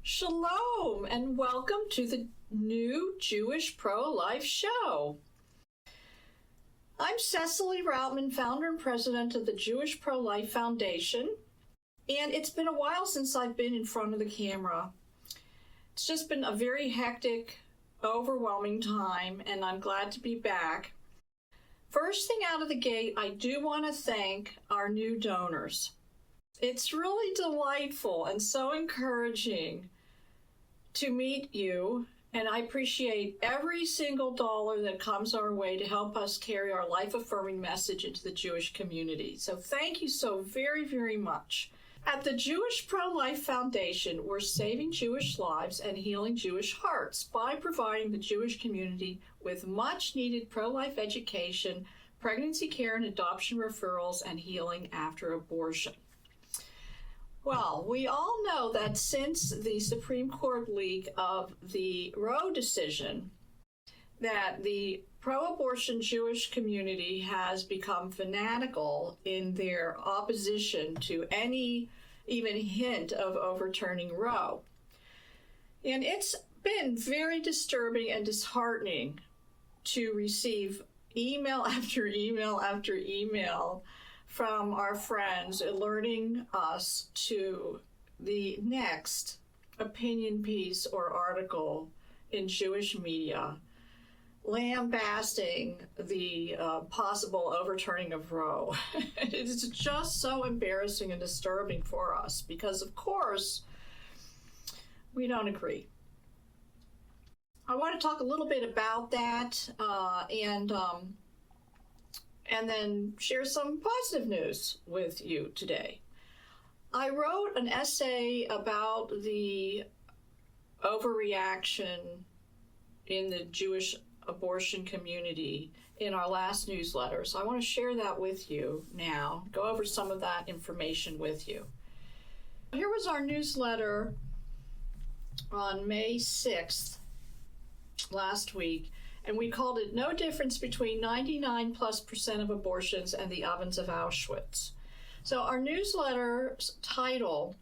Shalom and welcome to the new Jewish Pro-Life show. I'm Cecily Routman, founder and president of the Jewish Pro-Life Foundation, and it's been a while since I've been in front of the camera. It's just been a very hectic, overwhelming time, and I'm glad to be back. First thing out of the gate, I do want to thank our new donors. It's really delightful and so encouraging to meet you, and I appreciate every single dollar that comes our way to help us carry our life-affirming message into the Jewish community. So thank you so very, very much. At the Jewish Pro-Life Foundation, we're saving Jewish lives and healing Jewish hearts by providing the Jewish community with much-needed pro-life education, pregnancy care and adoption referrals, and healing after abortion. Well, we all know that since the Supreme Court leak of the Roe decision, that the pro-abortion Jewish community has become fanatical in their opposition to any even hint of overturning Roe. And it's been very disturbing and disheartening to receive email after email after email from our friends alerting us to the next opinion piece or article in Jewish media lambasting the possible overturning of Roe. It's just so embarrassing and disturbing for us because, of course, we don't agree. I want to talk a little bit about that and then share some positive news with you today. I wrote an essay about the overreaction in the Jewish abortion community in our last newsletter, so I want to share that with you now, go over some of that information with you. Here was our newsletter on May 6th, last week, and we called it No Difference Between 99+% of Abortions and the Ovens of Auschwitz. So our newsletter's title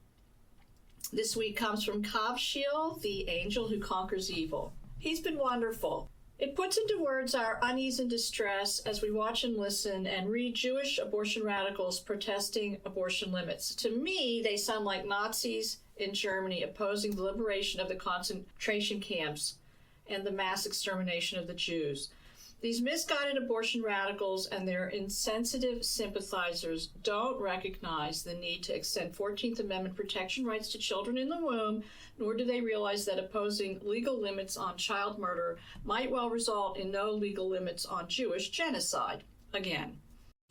this week comes from Kavshiel, the angel who conquers evil. He's been wonderful. It puts into words our unease and distress as we watch and listen and read Jewish abortion radicals protesting abortion limits. To me, they sound like Nazis in Germany opposing the liberation of the concentration camps and the mass extermination of the Jews. These misguided abortion radicals and their insensitive sympathizers don't recognize the need to extend 14th Amendment protection rights to children in the womb, nor do they realize that opposing legal limits on child murder might well result in no legal limits on Jewish genocide. Again,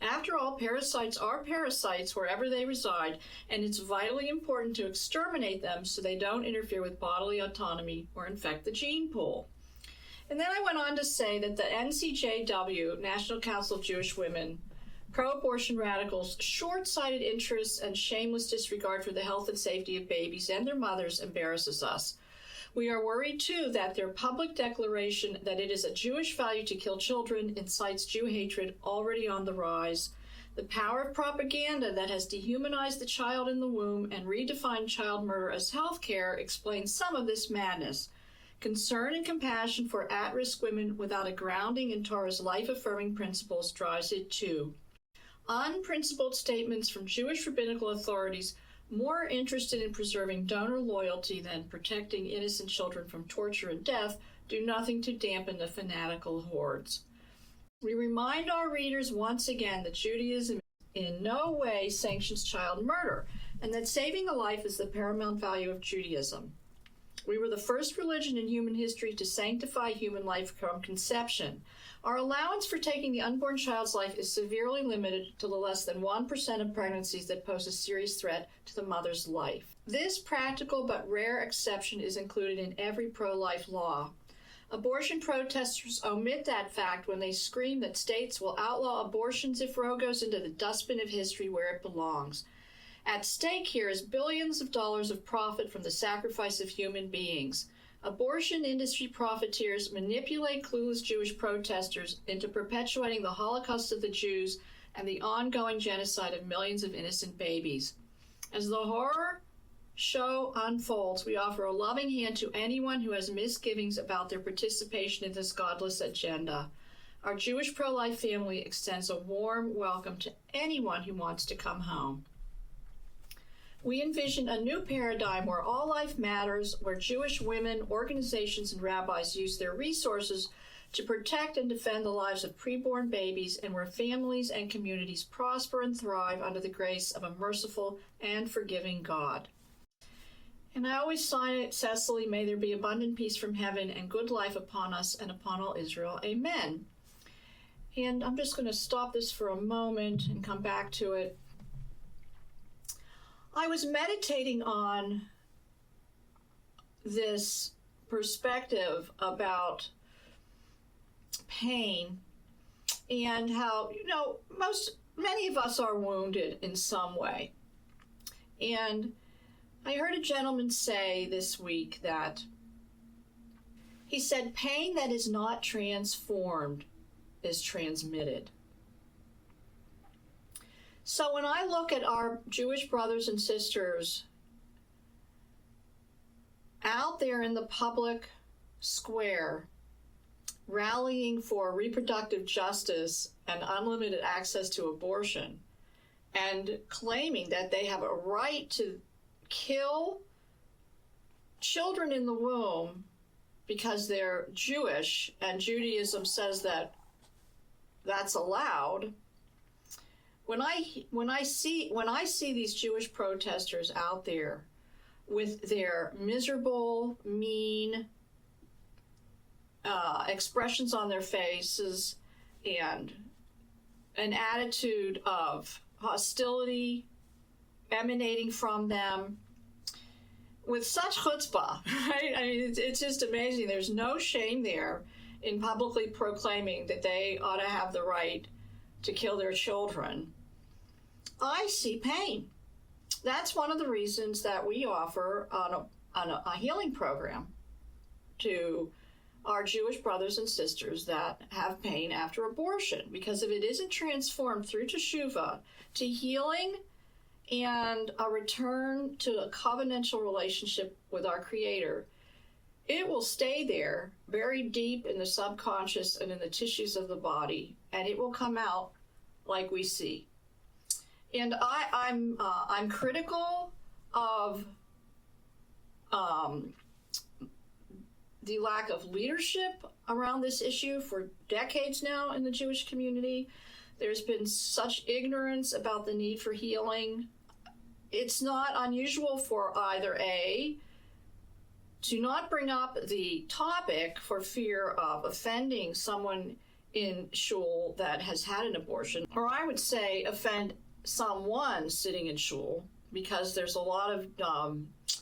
after all, parasites are parasites wherever they reside, and it's vitally important to exterminate them so they don't interfere with bodily autonomy or infect the gene pool. And then I went on to say that the NCJW, National Council of Jewish Women, pro-abortion radicals' short-sighted interests and shameless disregard for the health and safety of babies and their mothers embarrasses us. We are worried, too, that their public declaration that it is a Jewish value to kill children incites Jew hatred already on the rise. The power of propaganda that has dehumanized the child in the womb and redefined child murder as health care explains some of this madness. Concern and compassion for at-risk women without a grounding in Torah's life-affirming principles drives it, too. Unprincipled statements from Jewish rabbinical authorities more interested in preserving donor loyalty than protecting innocent children from torture and death do nothing to dampen the fanatical hordes. We remind our readers once again that Judaism in no way sanctions child murder, and that saving a life is the paramount value of Judaism. We were the first religion in human history to sanctify human life from conception. Our allowance for taking the unborn child's life is severely limited to the less than 1% of pregnancies that pose a serious threat to the mother's life. This practical but rare exception is included in every pro-life law. Abortion protesters omit that fact when they scream that states will outlaw abortions if Roe goes into the dustbin of history where it belongs. At stake here is billions of dollars of profit from the sacrifice of human beings. Abortion industry profiteers manipulate clueless Jewish protesters into perpetuating the Holocaust of the Jews and the ongoing genocide of millions of innocent babies. As the horror show unfolds, we offer a loving hand to anyone who has misgivings about their participation in this godless agenda. Our Jewish pro-life family extends a warm welcome to anyone who wants to come home. We envision a new paradigm where all life matters, where Jewish women, organizations, and rabbis use their resources to protect and defend the lives of preborn babies, and where families and communities prosper and thrive under the grace of a merciful and forgiving God. And I always sign it, Cecily, may there be abundant peace from heaven and good life upon us and upon all Israel. Amen. And I'm just going to stop this for a moment and come back to it. I was meditating on this perspective about pain and how, many of us are wounded in some way. And I heard a gentleman say this week that he said, pain that is not transformed is transmitted. So when I look at our Jewish brothers and sisters out there in the public square, rallying for reproductive justice and unlimited access to abortion, and claiming that they have a right to kill children in the womb because they're Jewish, and Judaism says that that's allowed. When I see these Jewish protesters out there with their miserable, mean expressions on their faces and an attitude of hostility emanating from them with such chutzpah, right? I mean, it's just amazing. There's no shame there in publicly proclaiming that they ought to have the right to kill their children. I see pain. That's one of the reasons that we offer a healing program to our Jewish brothers and sisters that have pain after abortion, because if it isn't transformed through teshuvah to healing and a return to a covenantal relationship with our Creator, it will stay there, very deep in the subconscious and in the tissues of the body, and it will come out like we see. And I'm critical of the lack of leadership around this issue for decades now in the Jewish community. There's been such ignorance about the need for healing. It's not unusual for either A, to not bring up the topic for fear of offending someone in shul that has had an abortion, or I would say offend someone sitting in shul, because there's a lot of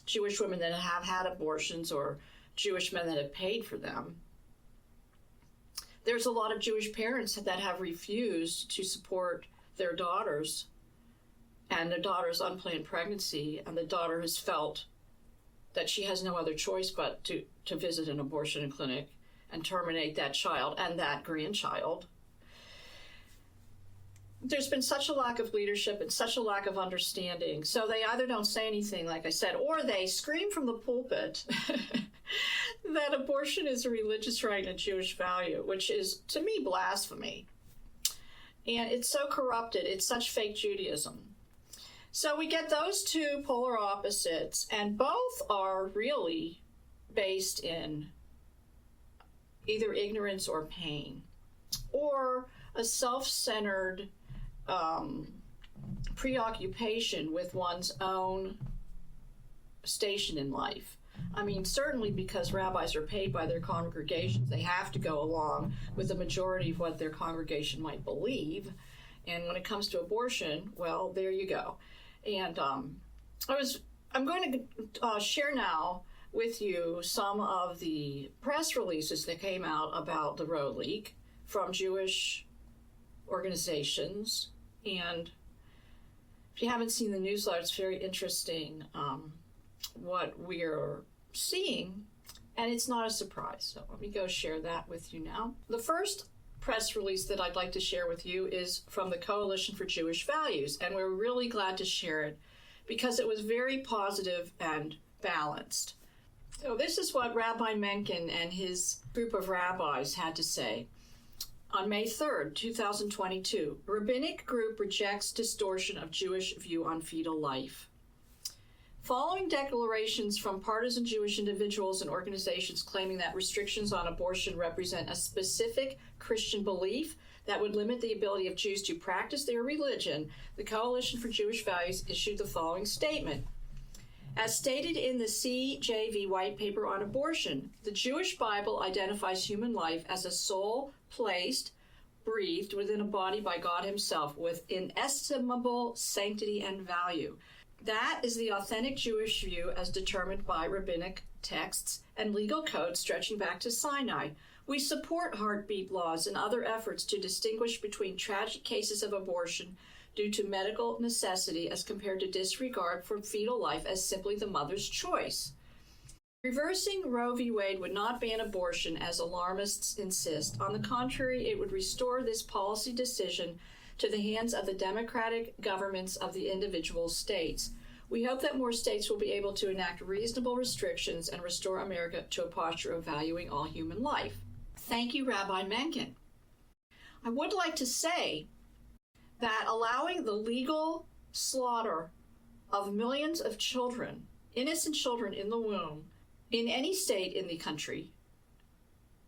Jewish women that have had abortions or Jewish men that have paid for them. There's a lot of Jewish parents that have refused to support their daughters and their daughter's unplanned pregnancy, and the daughter has felt that she has no other choice but to visit an abortion clinic and terminate that child and that grandchild. There's been such a lack of leadership and such a lack of understanding. So they either don't say anything, like I said, or they scream from the pulpit that abortion is a religious right and a Jewish value, which is, to me, blasphemy. And it's so corrupted. It's such fake Judaism. So we get those two polar opposites, and both are really based in either ignorance or pain, or a self-centered preoccupation with one's own station in life. I mean, certainly because rabbis are paid by their congregations, they have to go along with the majority of what their congregation might believe. And when it comes to abortion, well, there you go. And I'm going to share now with you some of the press releases that came out about the road leak from Jewish organizations. And if you haven't seen the newsletter, it's very interesting what we're seeing, and it's not a surprise. So let me go share that with you now. The first press release that I'd like to share with you is from the Coalition for Jewish Values, and we're really glad to share it because it was very positive and balanced. So this is what Rabbi Mencken and his group of rabbis had to say. On May 3rd, 2022, rabbinic group rejects distortion of Jewish view on fetal life. Following declarations from partisan Jewish individuals and organizations claiming that restrictions on abortion represent a specific Christian belief that would limit the ability of Jews to practice their religion, the Coalition for Jewish Values issued the following statement. As stated in the CJV White Paper on Abortion, the Jewish Bible identifies human life as a soul placed, breathed within a body by God Himself with inestimable sanctity and value. That is the authentic Jewish view as determined by rabbinic texts and legal codes stretching back to Sinai. We support heartbeat laws and other efforts to distinguish between tragic cases of abortion due to medical necessity as compared to disregard for fetal life as simply the mother's choice. Reversing Roe v. Wade would not ban abortion, as alarmists insist. On the contrary, it would restore this policy decision to the hands of the democratic governments of the individual states. We hope that more states will be able to enact reasonable restrictions and restore America to a posture of valuing all human life. Thank you, Rabbi Mencken. I would like to say that allowing the legal slaughter of millions of children, innocent children in the womb, in any state in the country,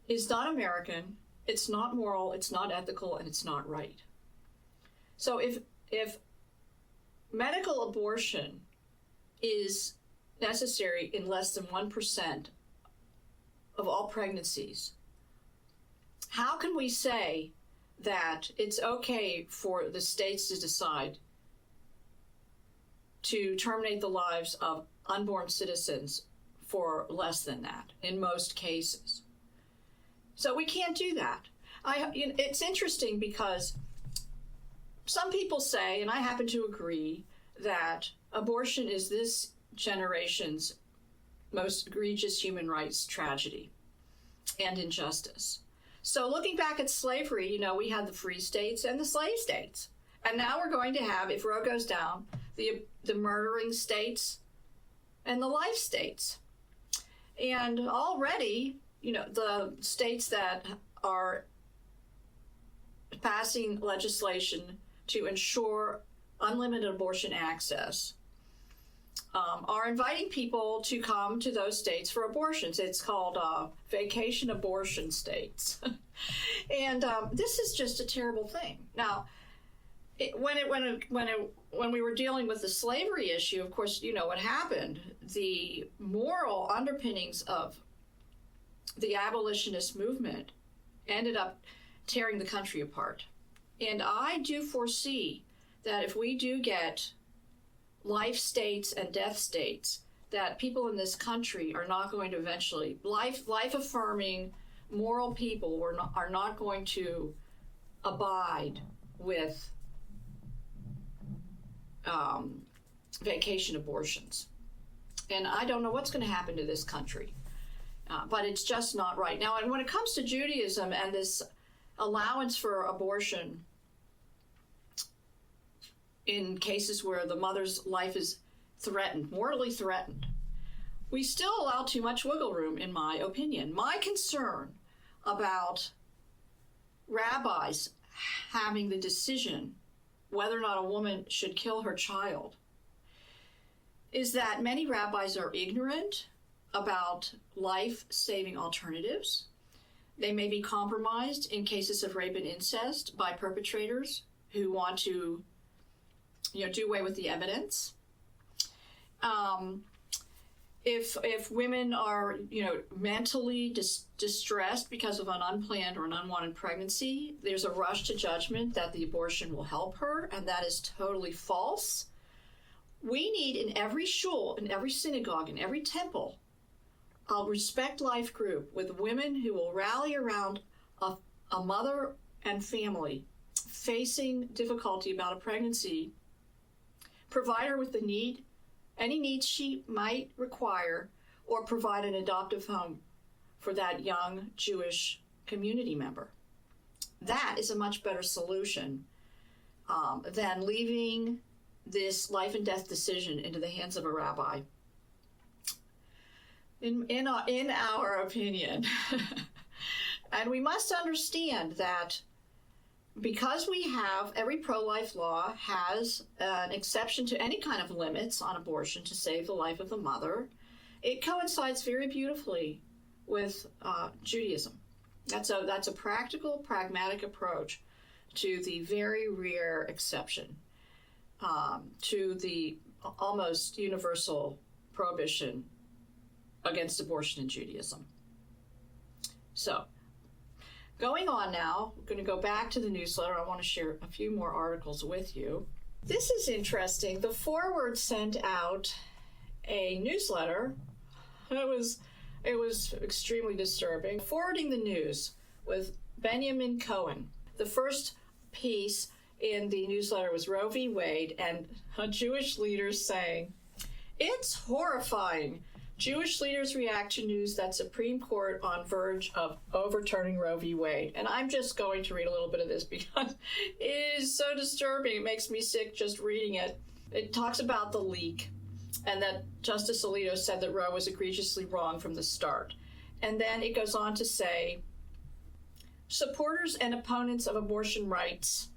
is not American, it's not moral, it's not ethical, and it's not right. So if medical abortion is necessary in less than 1% of all pregnancies, how can we say that it's okay for the states to decide to terminate the lives of unborn citizens for less than that in most cases? So we can't do that. It's interesting because some people say, and I happen to agree, that abortion is this generation's most egregious human rights tragedy and injustice. So looking back at slavery, we had the free states and the slave states. And now we're going to have, if Roe goes down, the murdering states and the life states. And already, the states that are passing legislation to ensure unlimited abortion access are inviting people to come to those states for abortions. It's called vacation abortion states. And this is just a terrible thing. Now, when we were dealing with the slavery issue, of course, what happened. The moral underpinnings of the abolitionist movement ended up tearing the country apart. And I do foresee that if we do get life states and death states, that people in this country are not going to eventually, life-affirming, moral people are not going to abide with vacation abortions. And I don't know what's going to happen to this country, but it's just not right. Now, and when it comes to Judaism and this allowance for abortion in cases where the mother's life is threatened, mortally threatened, we still allow too much wiggle room, in my opinion. My concern about rabbis having the decision whether or not a woman should kill her child is that many rabbis are ignorant about life-saving alternatives. They may be compromised in cases of rape and incest by perpetrators who want to, do away with the evidence. If women are, mentally distressed because of an unplanned or an unwanted pregnancy, there's a rush to judgment that the abortion will help her, and that is totally false. We need in every shul, in every synagogue, in every temple, a Respect Life group with women who will rally around a mother and family facing difficulty about a pregnancy, provide her with any needs she might require, or provide an adoptive home for that young Jewish community member. That is a much better solution than leaving this life and death decision into the hands of a rabbi. In our opinion. And we must understand that because every pro-life law has an exception to any kind of limits on abortion to save the life of the mother, it coincides very beautifully with Judaism. That's a practical, pragmatic approach to the very rare exception to the almost universal prohibition against abortion in Judaism. So, going on now, I'm going to go back to the newsletter. I want to share a few more articles with you. This is interesting. The Forward sent out a newsletter. It was extremely disturbing. Forwarding the News with Benjamin Cohen. The first piece in the newsletter was Roe v. Wade and Jewish leaders saying, "It's horrifying. Jewish leaders react to news that Supreme Court on verge of overturning Roe v. Wade." And I'm just going to read a little bit of this because it is so disturbing. It makes me sick just reading it. It talks about the leak and that Justice Alito said that Roe was egregiously wrong from the start. And then it goes on to say, supporters and opponents of abortion rights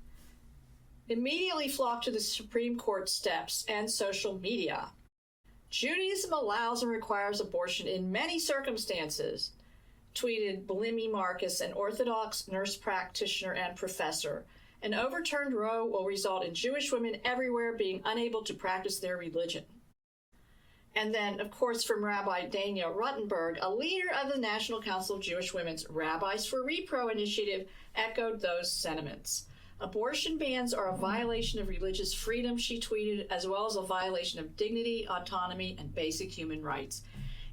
immediately flock to the Supreme Court steps and social media. Judaism allows and requires abortion in many circumstances, tweeted Belimi Marcus, an Orthodox nurse practitioner and professor. An overturned Roe will result in Jewish women everywhere being unable to practice their religion. And then, of course, from Rabbi Daniel Ruttenberg, a leader of the National Council of Jewish Women's Rabbis for Repro initiative, echoed those sentiments. Abortion bans are a violation of religious freedom, she tweeted, as well as a violation of dignity, autonomy, and basic human rights.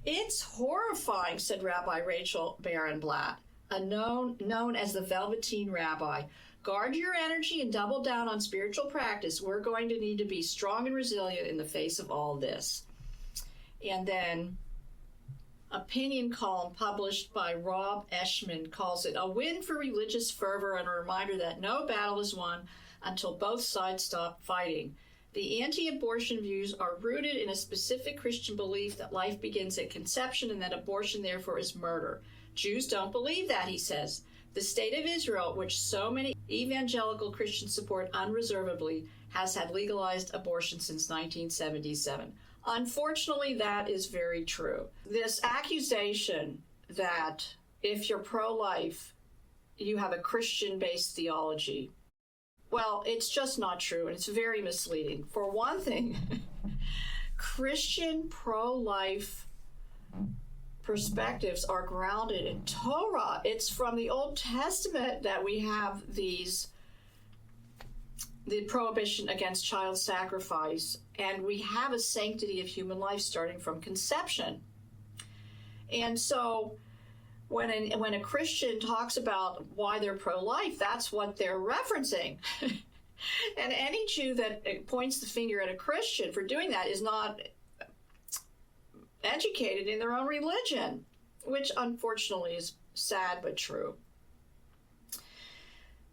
It's horrifying, said Rabbi Rachel Barenblatt, known as the Velveteen Rabbi. Guard your energy and double down on spiritual practice. We're going to need to be strong and resilient in the face of all this. And then opinion column published by Rob Eshman calls it a win for religious fervor and a reminder that no battle is won until both sides stop fighting. The anti-abortion views are rooted in a specific Christian belief that life begins at conception and that abortion therefore is murder. Jews don't believe that, he says. The state of Israel, which so many evangelical Christians support unreservedly, has had legalized abortion since 1977. Unfortunately, that is very true. This accusation that if you're pro-life, you have a Christian-based theology, well, it's just not true, and it's very misleading. For one thing, Christian pro-life perspectives are grounded in Torah. It's from the Old Testament that we have the prohibition against child sacrifice, and we have a sanctity of human life starting from conception. And so when a Christian talks about why they're pro-life, that's what they're referencing. And any Jew that points the finger at a Christian for doing that is not educated in their own religion, which unfortunately is sad but true.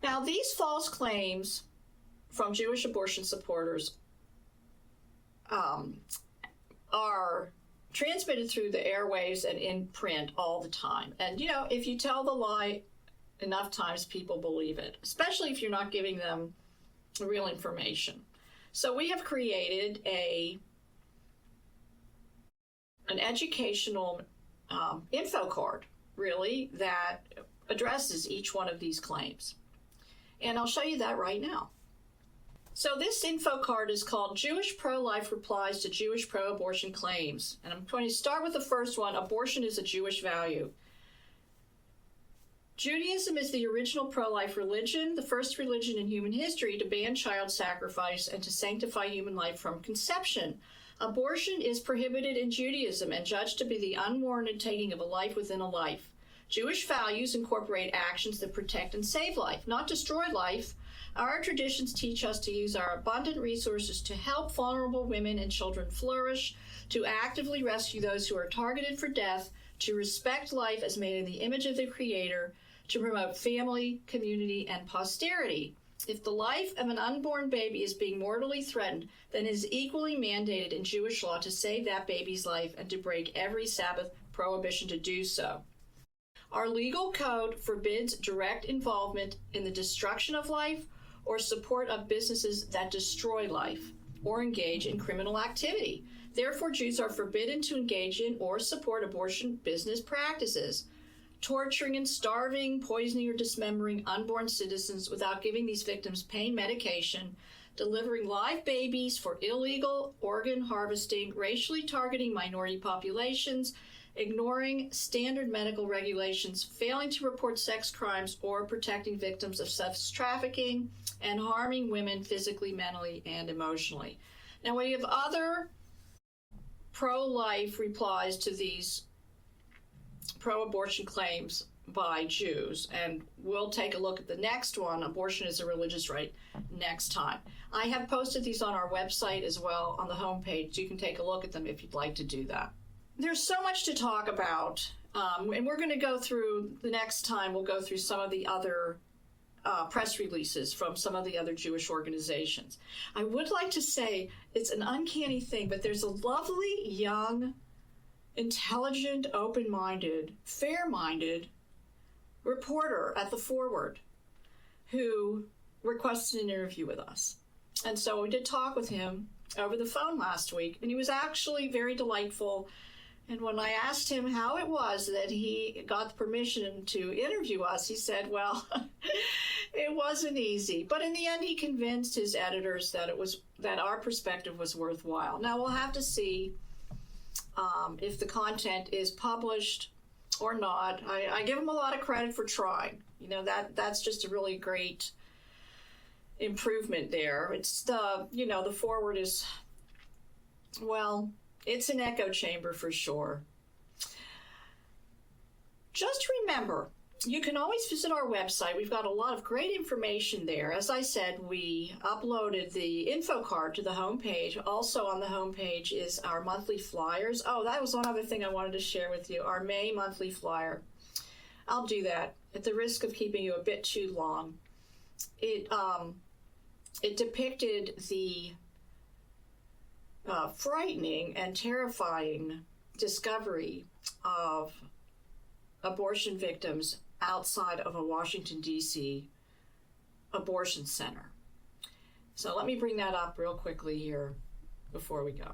Now, these false claims from Jewish abortion supporters are transmitted through the airwaves and in print all the time. And, if you tell the lie enough times, people believe it, especially if you're not giving them real information. So we have created an educational info card, really, that addresses each one of these claims. And I'll show you that right now. So this info card is called Jewish Pro-Life Replies to Jewish Pro-Abortion Claims. And I'm going to start with the first one. Abortion is a Jewish value. Judaism is the original pro-life religion, the first religion in human history to ban child sacrifice and to sanctify human life from conception. Abortion is prohibited in Judaism and judged to be the unwarranted taking of a life within a life. Jewish values incorporate actions that protect and save life, not destroy life. Our traditions teach us to use our abundant resources to help vulnerable women and children flourish, to actively rescue those who are targeted for death, to respect life as made in the image of the Creator, to promote family, community, and posterity. If the life of an unborn baby is being mortally threatened, then it is equally mandated in Jewish law to save that baby's life and to break every Sabbath prohibition to do so. Our legal code forbids direct involvement in the destruction of life or support of businesses that destroy life or engage in criminal activity. Therefore, Jews are forbidden to engage in or support abortion business practices, torturing and starving, poisoning, or dismembering unborn citizens without giving these victims pain medication, delivering live babies for illegal organ harvesting, racially targeting minority populations, ignoring standard medical regulations, failing to report sex crimes, or protecting victims of sex trafficking, and harming women physically, mentally, and emotionally. Now, we have other pro-life replies to these pro-abortion claims by Jews, and we'll take a look at the next one, abortion is a religious right, next time. I have posted these on our website as well on the homepage. You can take a look at them if you'd like to do that. There's so much to talk about, and we're going to go through, the next time we'll go through some of the other press releases from some of the other Jewish organizations. I would like to say it's an uncanny thing, but there's a lovely, young, intelligent, open-minded, fair-minded reporter at the Forward who requested an interview with us. And so we did talk with him over the phone last week, and he was actually very delightful. And when I asked him how it was that he got the permission to interview us, he said, well, it wasn't easy. But in the end, he convinced his editors that our perspective was worthwhile. Now, we'll have to see if the content is published or not. I give him a lot of credit for trying. You know, that's just a really great improvement there. It's the Forward is, well, it's an echo chamber for sure. Just remember, you can always visit our website. We've got a lot of great information there. As I said, we uploaded the info card to the homepage. Also on the homepage is our monthly flyers. Oh, that was one other thing I wanted to share with you, our May monthly flyer. I'll do that at the risk of keeping you a bit too long. It depicted the frightening and terrifying discovery of abortion victims outside of a Washington, D.C. abortion center. So let me bring that up real quickly here before we go.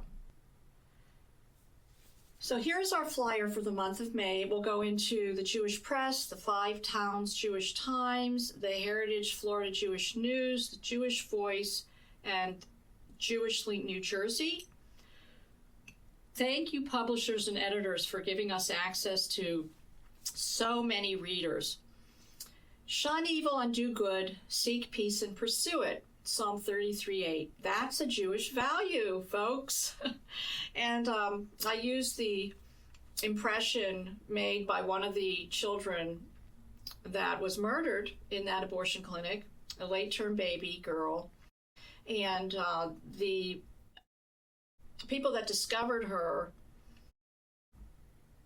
So here's our flyer for the month of May. We'll go into the Jewish Press, the Five Towns Jewish Times, the Heritage Florida Jewish News, the Jewish Voice, and Jewish Link New Jersey. Thank you, publishers and editors, for giving us access to so many readers. Shun evil and do good, seek peace and pursue it. Psalm 33:8. That's a Jewish value, folks. And I used the impression made by one of the children that was murdered in that abortion clinic, a late-term baby girl. And the people that discovered her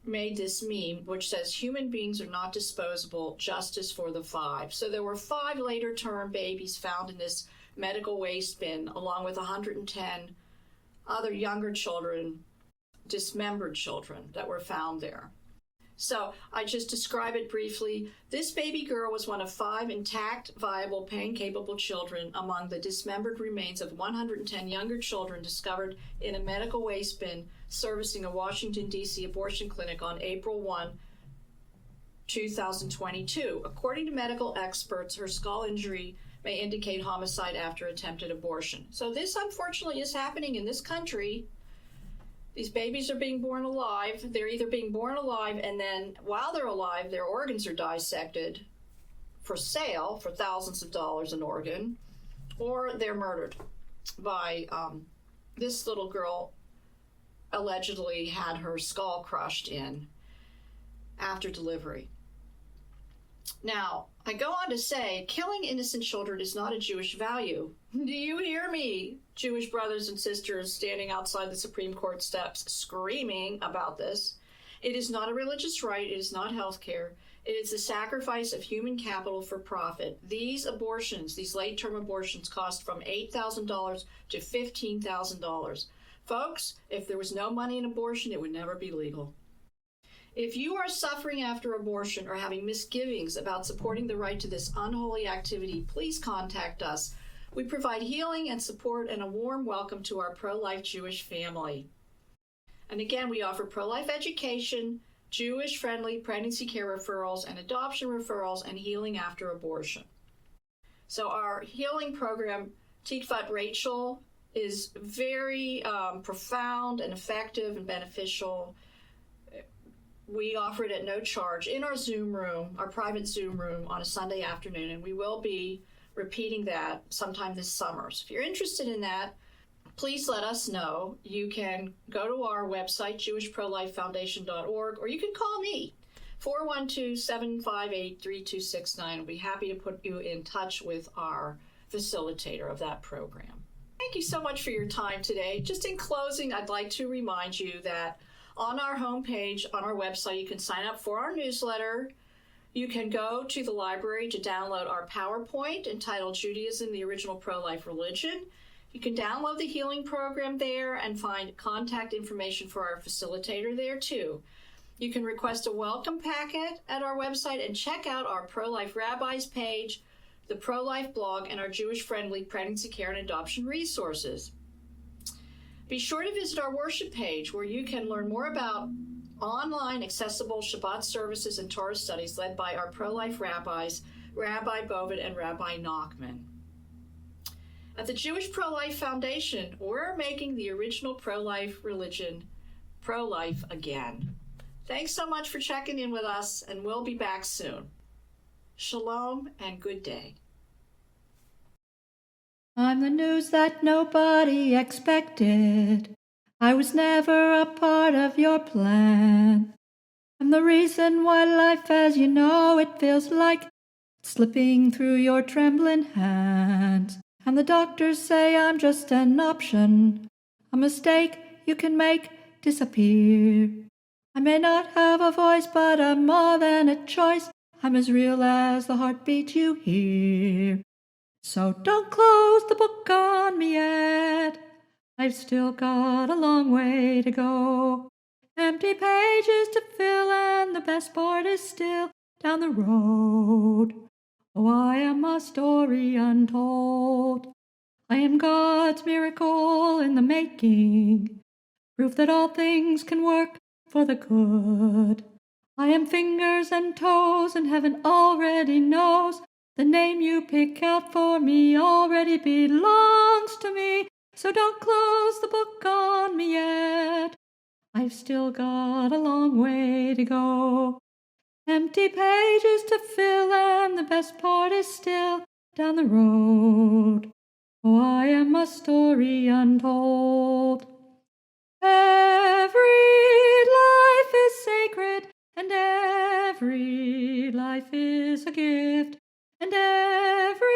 made this meme, which says, human beings are not disposable, justice for the five. So there were 5 later-term babies found in this medical waste bin, along with 110 other younger children, dismembered children that were found there. So I just describe it briefly. This baby girl was one of 5 intact, viable, pain-capable children among the dismembered remains of 110 younger children discovered in a medical waste bin servicing a Washington, D.C. abortion clinic on April 1, 2022. According to medical experts, her skull injury may indicate homicide after attempted abortion. So this, unfortunately, is happening in this country. These babies are being born alive. They're either being born alive, and then while they're alive, their organs are dissected for sale for thousands of dollars an organ, or they're murdered by this little girl allegedly had her skull crushed in after delivery. Now, I go on to say, killing innocent children is not a Jewish value. Do you hear me, Jewish brothers and sisters standing outside the Supreme Court steps screaming about this? It is not a religious right. It is not health care. It is the sacrifice of human capital for profit. These abortions, these late-term abortions, cost from $8,000 to $15,000. Folks, if there was no money in abortion, it would never be legal. If you are suffering after abortion or having misgivings about supporting the right to this unholy activity, please contact us. We provide healing and support and a warm welcome to our pro-life Jewish family. And again, we offer pro-life education, Jewish-friendly pregnancy care referrals and adoption referrals, and healing after abortion. So our healing program, Tikvat Rachel, is very profound and effective and beneficial. We offer it at no charge in our Zoom room, our private Zoom room on a Sunday afternoon, and we will be repeating that sometime this summer. So if you're interested in that, please let us know. You can go to our website, jewishprolifefoundation.org, or you can call me, 412-758-3269. I'll be happy to put you in touch with our facilitator of that program. Thank you so much for your time today. Just in closing, I'd like to remind you that on our homepage, on our website, you can sign up for our newsletter. You can go to the library to download our PowerPoint entitled Judaism, the Original Pro-Life Religion. You can download the healing program there and find contact information for our facilitator there too. You can request a welcome packet at our website and check out our Pro-Life Rabbis page, the Pro-Life blog, and our Jewish-friendly pregnancy care and adoption resources. Be sure to visit our worship page where you can learn more about online accessible Shabbat services and Torah studies led by our pro-life rabbis, Rabbi Bovid and Rabbi Nachman. At the Jewish Pro-Life Foundation, we're making the original pro-life religion pro-life again. Thanks so much for checking in with us, and we'll be back soon. Shalom and good day. I'm the news that nobody expected. I was never a part of your plan. I'm the reason why life as you know it feels like it's slipping through your trembling hands. And the doctors say I'm just an option, a mistake you can make disappear. I may not have a voice, but I'm more than a choice. I'm as real as the heartbeat you hear. So don't close the book on me yet. I've still got a long way to go. Empty pages to fill, and the best part is still down the road. Oh, I am a story untold. I am God's miracle in the making, proof that all things can work for the good. I am fingers and toes, and heaven already knows the name you pick out for me already belongs to me. So don't close the book on me yet. I've still got a long way to go. Empty pages to fill, and the best part is still down the road. Oh, I am a story untold. Every life is sacred, and every life is a gift, and every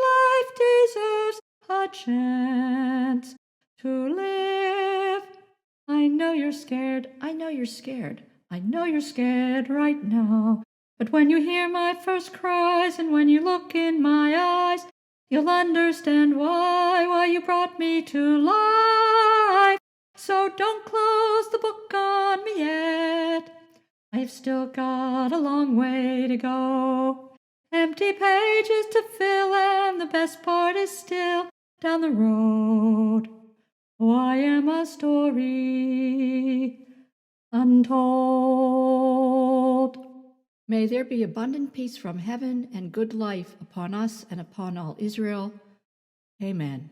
life deserves a chance to live. I know you're scared, I know you're scared, I know you're scared right now. But when you hear my first cries and when you look in my eyes, you'll understand why you brought me to life. So don't close the book on me yet. I've still got a long way to go. Empty pages to fill, and the best part is still down the road. Oh, I am a story untold. May there be abundant peace from heaven and good life upon us and upon all Israel. Amen.